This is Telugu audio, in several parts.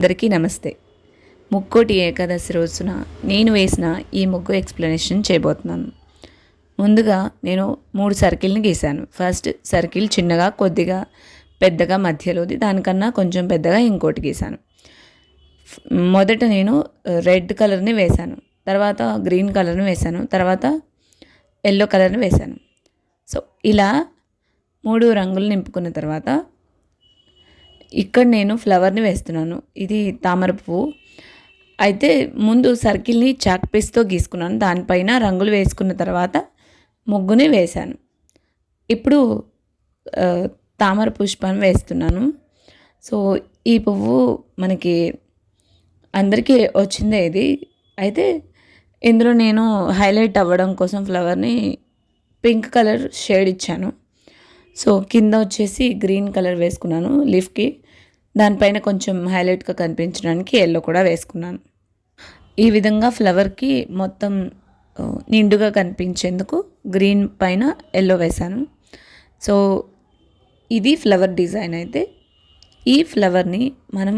అందరికీ నమస్తే. ముక్కోటి ఏకాదశి రోజున నేను వేసిన ఈ ముగ్గు ఎక్స్ప్లెనేషన్ చేయబోతున్నాను. ముందుగా నేను 3 సర్కిల్ని గీశాను. ఫస్ట్ సర్కిల్ చిన్నగా, కొద్దిగా పెద్దగా మధ్యలోది, దానికన్నా కొంచెం పెద్దగా ఇంకోటి గీశాను. మొదట నేను రెడ్ కలర్ని వేశాను, తర్వాత గ్రీన్ కలర్ని వేశాను, తర్వాత ఎల్లో కలర్ని వేశాను. సో ఇలా 3 రంగులు నింపుకున్న తర్వాత ఇక్కడ నేను ఫ్లవర్ని వేస్తున్నాను. ఇది తామర పువ్వు. అయితే ముందు సర్కిల్ని చాక్ పీస్తో గీసుకున్నాను. దానిపైన రంగులు వేసుకున్న తర్వాత ముగ్గుని వేశాను. ఇప్పుడు తామర పుష్పం వేస్తున్నాను. సో ఈ పువ్వు మనకి అందరికీ వచ్చిందే ఇది. అయితే ఇందులో నేను హైలైట్ అవ్వడం కోసం ఫ్లవర్ని పింక్ కలర్ షేడ్ ఇచ్చాను. సో కింద వచ్చేసి గ్రీన్ కలర్ వేసుకున్నాను లీఫ్కి. దానిపైన కొంచెం హైలైట్గా కనిపించడానికి ఎల్లో కూడా వేసుకున్నాను. ఈ విధంగా ఫ్లవర్కి మొత్తం నిండుగా కనిపించేందుకు గ్రీన్ పైన ఎల్లో వేశాను. సో ఇది ఫ్లవర్ డిజైన్. అయితే ఈ ఫ్లవర్ని మనం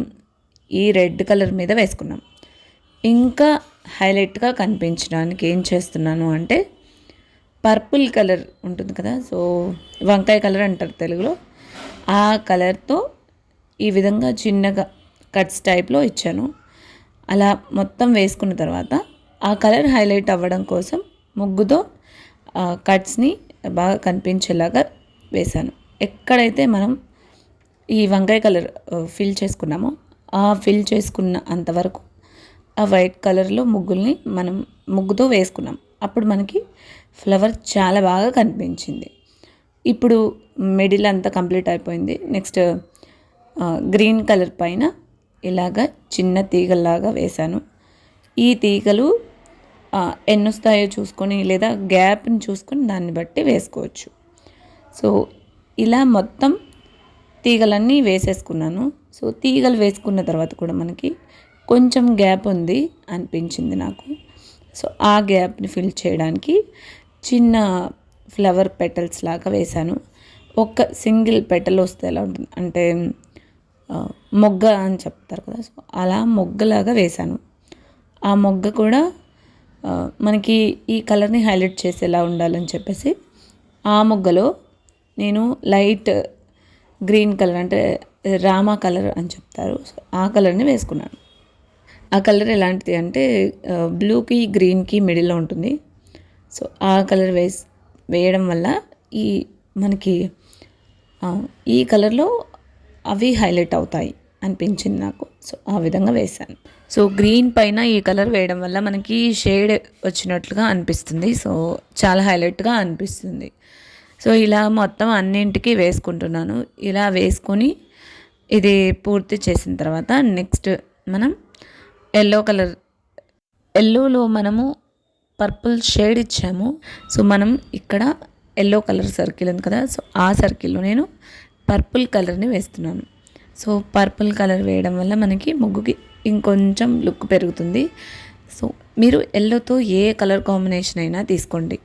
ఈ రెడ్ కలర్ మీద వేసుకున్నాం. ఇంకా హైలైట్గా కనిపించడానికి ఏం చేస్తున్నాను అంటే పర్పుల్ కలర్ ఉంటుంది కదా, సో వంకాయ కలర్ అంటారు తెలుగులో, ఆ కలర్తో ఈ విధంగా చిన్నగా కట్స్ టైప్లో ఇచ్చాను. అలా మొత్తం వేసుకున్న తర్వాత ఆ కలర్ హైలైట్ అవ్వడం కోసం ముగ్గుతో కట్స్ని బాగా కనిపించేలాగా వేశాను. ఎక్కడైతే మనం ఈ వంకాయ కలర్ ఫిల్ చేసుకున్నామో ఆ ఫిల్ చేసుకున్న అంతవరకు ఆ వైట్ కలర్లో ముగ్గుల్ని మనం ముగ్గుతో వేసుకున్నాం. అప్పుడు మనకి ఫ్లవర్ చాలా బాగా కనిపించింది. ఇప్పుడు మిడిల్ అంతా కంప్లీట్ అయిపోయింది. నెక్స్ట్ గ్రీన్ కలర్ పైన ఇలాగ చిన్న తీగల్లాగా వేశాను. ఈ తీగలు ఎన్ని వస్తాయో చూసుకొని లేదా గ్యాప్ని చూసుకొని దాన్ని బట్టి వేసుకోవచ్చు. సో ఇలా మొత్తం తీగలన్నీ వేసేసుకున్నాను. సో తీగలు వేసుకున్న తర్వాత కూడా మనకి కొంచెం గ్యాప్ ఉంది అనిపించింది నాకు. సో ఆ గ్యాప్ని ఫిల్ చేయడానికి చిన్న ఫ్లవర్ పెటల్స్ లాగా వేశాను. ఒక సింగిల్ పెటల్ వస్తే ఎలా ఉంటుంది అంటే మొగ్గ అని చెప్తారు కదా, సో అలా మొగ్గలాగా వేశాను. ఆ మొగ్గ కూడా మనకి ఈ కలర్ని హైలైట్ చేసేలా ఉండాలని చెప్పేసి ఆ మొగ్గలో నేను లైట్ గ్రీన్ కలర్ అంటే రామా కలర్ అని చెప్తారు, సో ఆ కలర్ని వేసుకున్నాను. ఆ కలర్ ఎలాంటిది అంటే బ్లూకి గ్రీన్కి మిడిల్లో ఉంటుంది. సో ఆ కలర్ వేయడం వల్ల ఈ మనకి ఈ కలర్లో అవి హైలైట్ అవుతాయి అనిపించింది నాకు. సో ఆ విధంగా వేశాను. సో గ్రీన్ పైన ఈ కలర్ వేయడం వల్ల మనకి షేడ్ వచ్చినట్లుగా అనిపిస్తుంది. సో చాలా హైలైట్గా అనిపిస్తుంది. సో ఇలా మొత్తం అన్నింటికి వేసుకుంటున్నాను. ఇలా వేసుకొని ఇది పూర్తి చేసిన తర్వాత నెక్స్ట్ మనం ఎల్లో కలర్, ఎల్లోలో మనము పర్పుల్ షేడ్ ఇచ్చాము. సో మనం ఇక్కడ ఎల్లో కలర్ సర్కిల్ ఉంది కదా, సో ఆ సర్కిల్లో నేను పర్పుల్ కలర్ని వేస్తున్నాను. సో పర్పుల్ కలర్ వేయడం వల్ల మనకి ముగ్గుకి ఇంకొంచెం లుక్ పెరుగుతుంది. సో మీరు ఎల్లోతో ఏ కలర్ కాంబినేషన్ అయినా తీసుకోండి,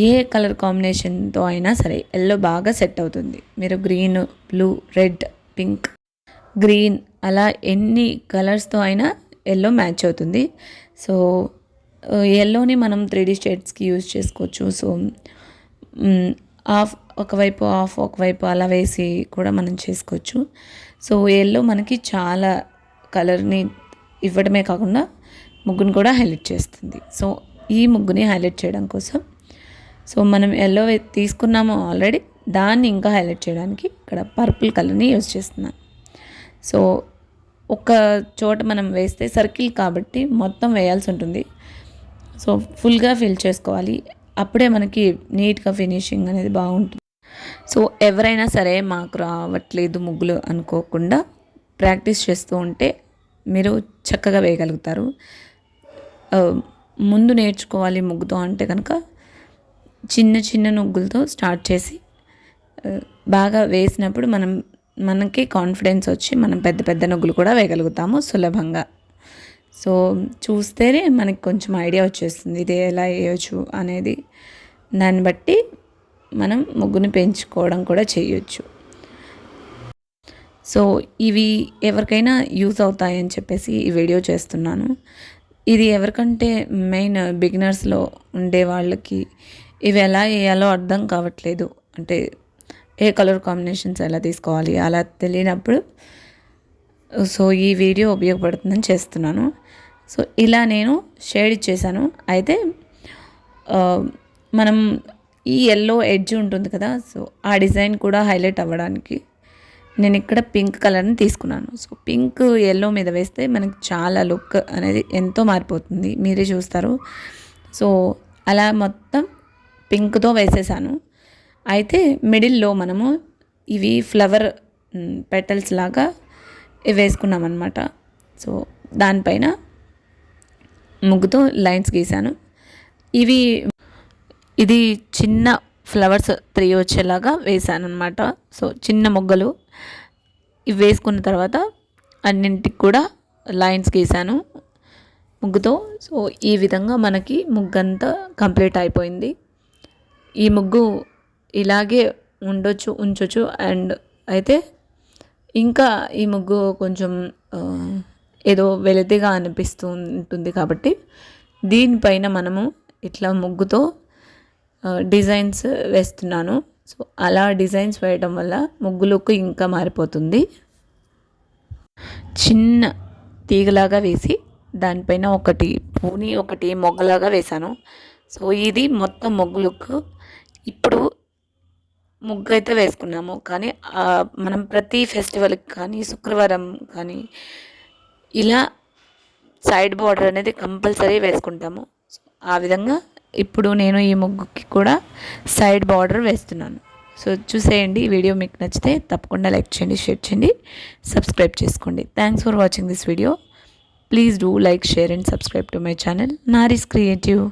ఏ కలర్ కాంబినేషన్తో అయినా సరే ఎల్లో బాగా సెట్ అవుతుంది. మీరు green, blue, red, pink, green అలా ఎన్ని కలర్స్తో అయినా ఎల్లో మ్యాచ్ అవుతుంది. సో ఎల్లోని మనం 3D షేడ్స్కి యూజ్ చేసుకోవచ్చు. సో ఒకవైపు ఒకవైపు అలా వేసి కూడా మనం చేసుకోవచ్చు. సో ఎల్లో మనకి చాలా కలర్ని ఇవ్వడమే కాకుండా ముగ్గుని కూడా హైలైట్ చేస్తుంది. సో ఈ ముగ్గుని హైలైట్ చేయడం కోసం సో మనం ఎల్లో తీసుకున్నాము ఆల్రెడీ, దాన్ని ఇంకా హైలైట్ చేయడానికి ఇక్కడ పర్పుల్ కలర్ని యూజ్ చేస్తున్నాను. సో ఒక చోట మనం వేస్తే సర్కిల్ కాబట్టి మొత్తం వేయాల్సి ఉంటుంది. సో ఫుల్గా ఫిల్ చేసుకోవాలి, అప్పుడే మనకి నీట్గా ఫినిషింగ్ అనేది బాగుంటుంది. సో ఎవరైనా సరే మాకు రావట్లేదు ముగ్గులు అనుకోకుండా ప్రాక్టీస్ చేస్తూ ఉంటే మీరు చక్కగా వేయగలుగుతారు. ముందు నేర్చుకోవాలి ముగ్గుతో అంటే కనుక చిన్న చిన్న నుగ్గులతో స్టార్ట్ చేసి బాగా వేసినప్పుడు మనకి కాన్ఫిడెన్స్ వచ్చి మనం పెద్ద పెద్ద నుగ్గులు కూడా వేయగలుగుతాము సులభంగా. సో చూస్తేనే మనకి కొంచెం ఐడియా వచ్చేస్తుంది ఇది ఎలా వేయచ్చు అనేది. దాన్ని బట్టి మనం ముగ్గుని పెంచుకోవడం కూడా చేయొచ్చు. సో ఇవి ఎవరికైనా యూజ్ అవుతాయని చెప్పేసి ఈ వీడియో చేస్తున్నాను. ఇది ఎవరికంటే మెయిన్ బిగినర్స్లో ఉండే వాళ్ళకి ఇవి ఎలా వేయాలో అర్థం కావట్లేదు. అంటే ఏ కలర్ కాంబినేషన్స్ ఎలా తీసుకోవాలి అలా తెలియనప్పుడు సో ఈ వీడియో ఉపయోగపడుతుందని చేస్తున్నాను. సో ఇలా నేను షేడ్ ఇచ్చేసాను. అయితే మనం ఈ ఎల్లో ఎడ్జ్ ఉంటుంది కదా, సో ఆ డిజైన్ కూడా హైలైట్ అవ్వడానికి నేను ఇక్కడ పింక్ కలర్ని తీసుకున్నాను. సో పింక్ ఎల్లో మీద వేస్తే మనకి చాలా లుక్ అనేది ఎంతో మారిపోతుంది, మీరే చూస్తారు. సో అలా మొత్తం పింక్తో వేసేసాను. అయితే మిడిల్లో మనము ఇవి ఫ్లవర్ పెటల్స్ లాగా వేసుకున్నాం అన్నమాట. సో దానిపైన ముగ్గుతో లైన్స్ గీసాను. ఇది చిన్న ఫ్లవర్స్ 3 వచ్చేలాగా వేసాను అనమాట. సో చిన్న మొగ్గలు ఇవి వేసుకున్న తర్వాత అన్నింటికి కూడా లైన్స్ గీసాను ముగ్గుతో. సో ఈ విధంగా మనకి ముగ్గు అంతా కంప్లీట్ అయిపోయింది. ఈ ముగ్గు ఇలాగే ఉంచొచ్చు. అండ్ అయితే ఇంకా ఈ ముగ్గు కొంచెం ఏదో వెలితిగా అనిపిస్తూ ఉంటుంది కాబట్టి దీనిపైన మనము ఇట్లా ముగ్గుతో డిజైన్స్ వేస్తున్నాను. సో అలా డిజైన్స్ వేయడం వల్ల ముగ్గు లుక్ ఇంకా మారిపోతుంది. చిన్న తీగలాగా వేసి దానిపైన ఒకటి పూని ఒకటి మొగ్గలాగా వేశాను. సో ఇది మొత్తం ముగ్గు లుక్. ఇప్పుడు ముగ్గు అయితే వేసుకున్నాము, కానీ మనం ప్రతి ఫెస్టివల్కి కానీ శుక్రవారం కానీ ఇలా సైడ్ బార్డర్ అనేది కంపల్సరీ వేసుకుంటాము. ఆ విధంగా ఇప్పుడు నేను ఈ ముగ్గుకి కూడా సైడ్ బార్డర్ వేస్తున్నాను. సో చూసేయండి. ఈ వీడియో మీకు నచ్చితే తప్పకుండా లైక్ చేయండి, షేర్ చేయండి, సబ్స్క్రైబ్ చేసుకోండి. Thanks for watching this video. Please do like, share and subscribe to my channel Naari's creative.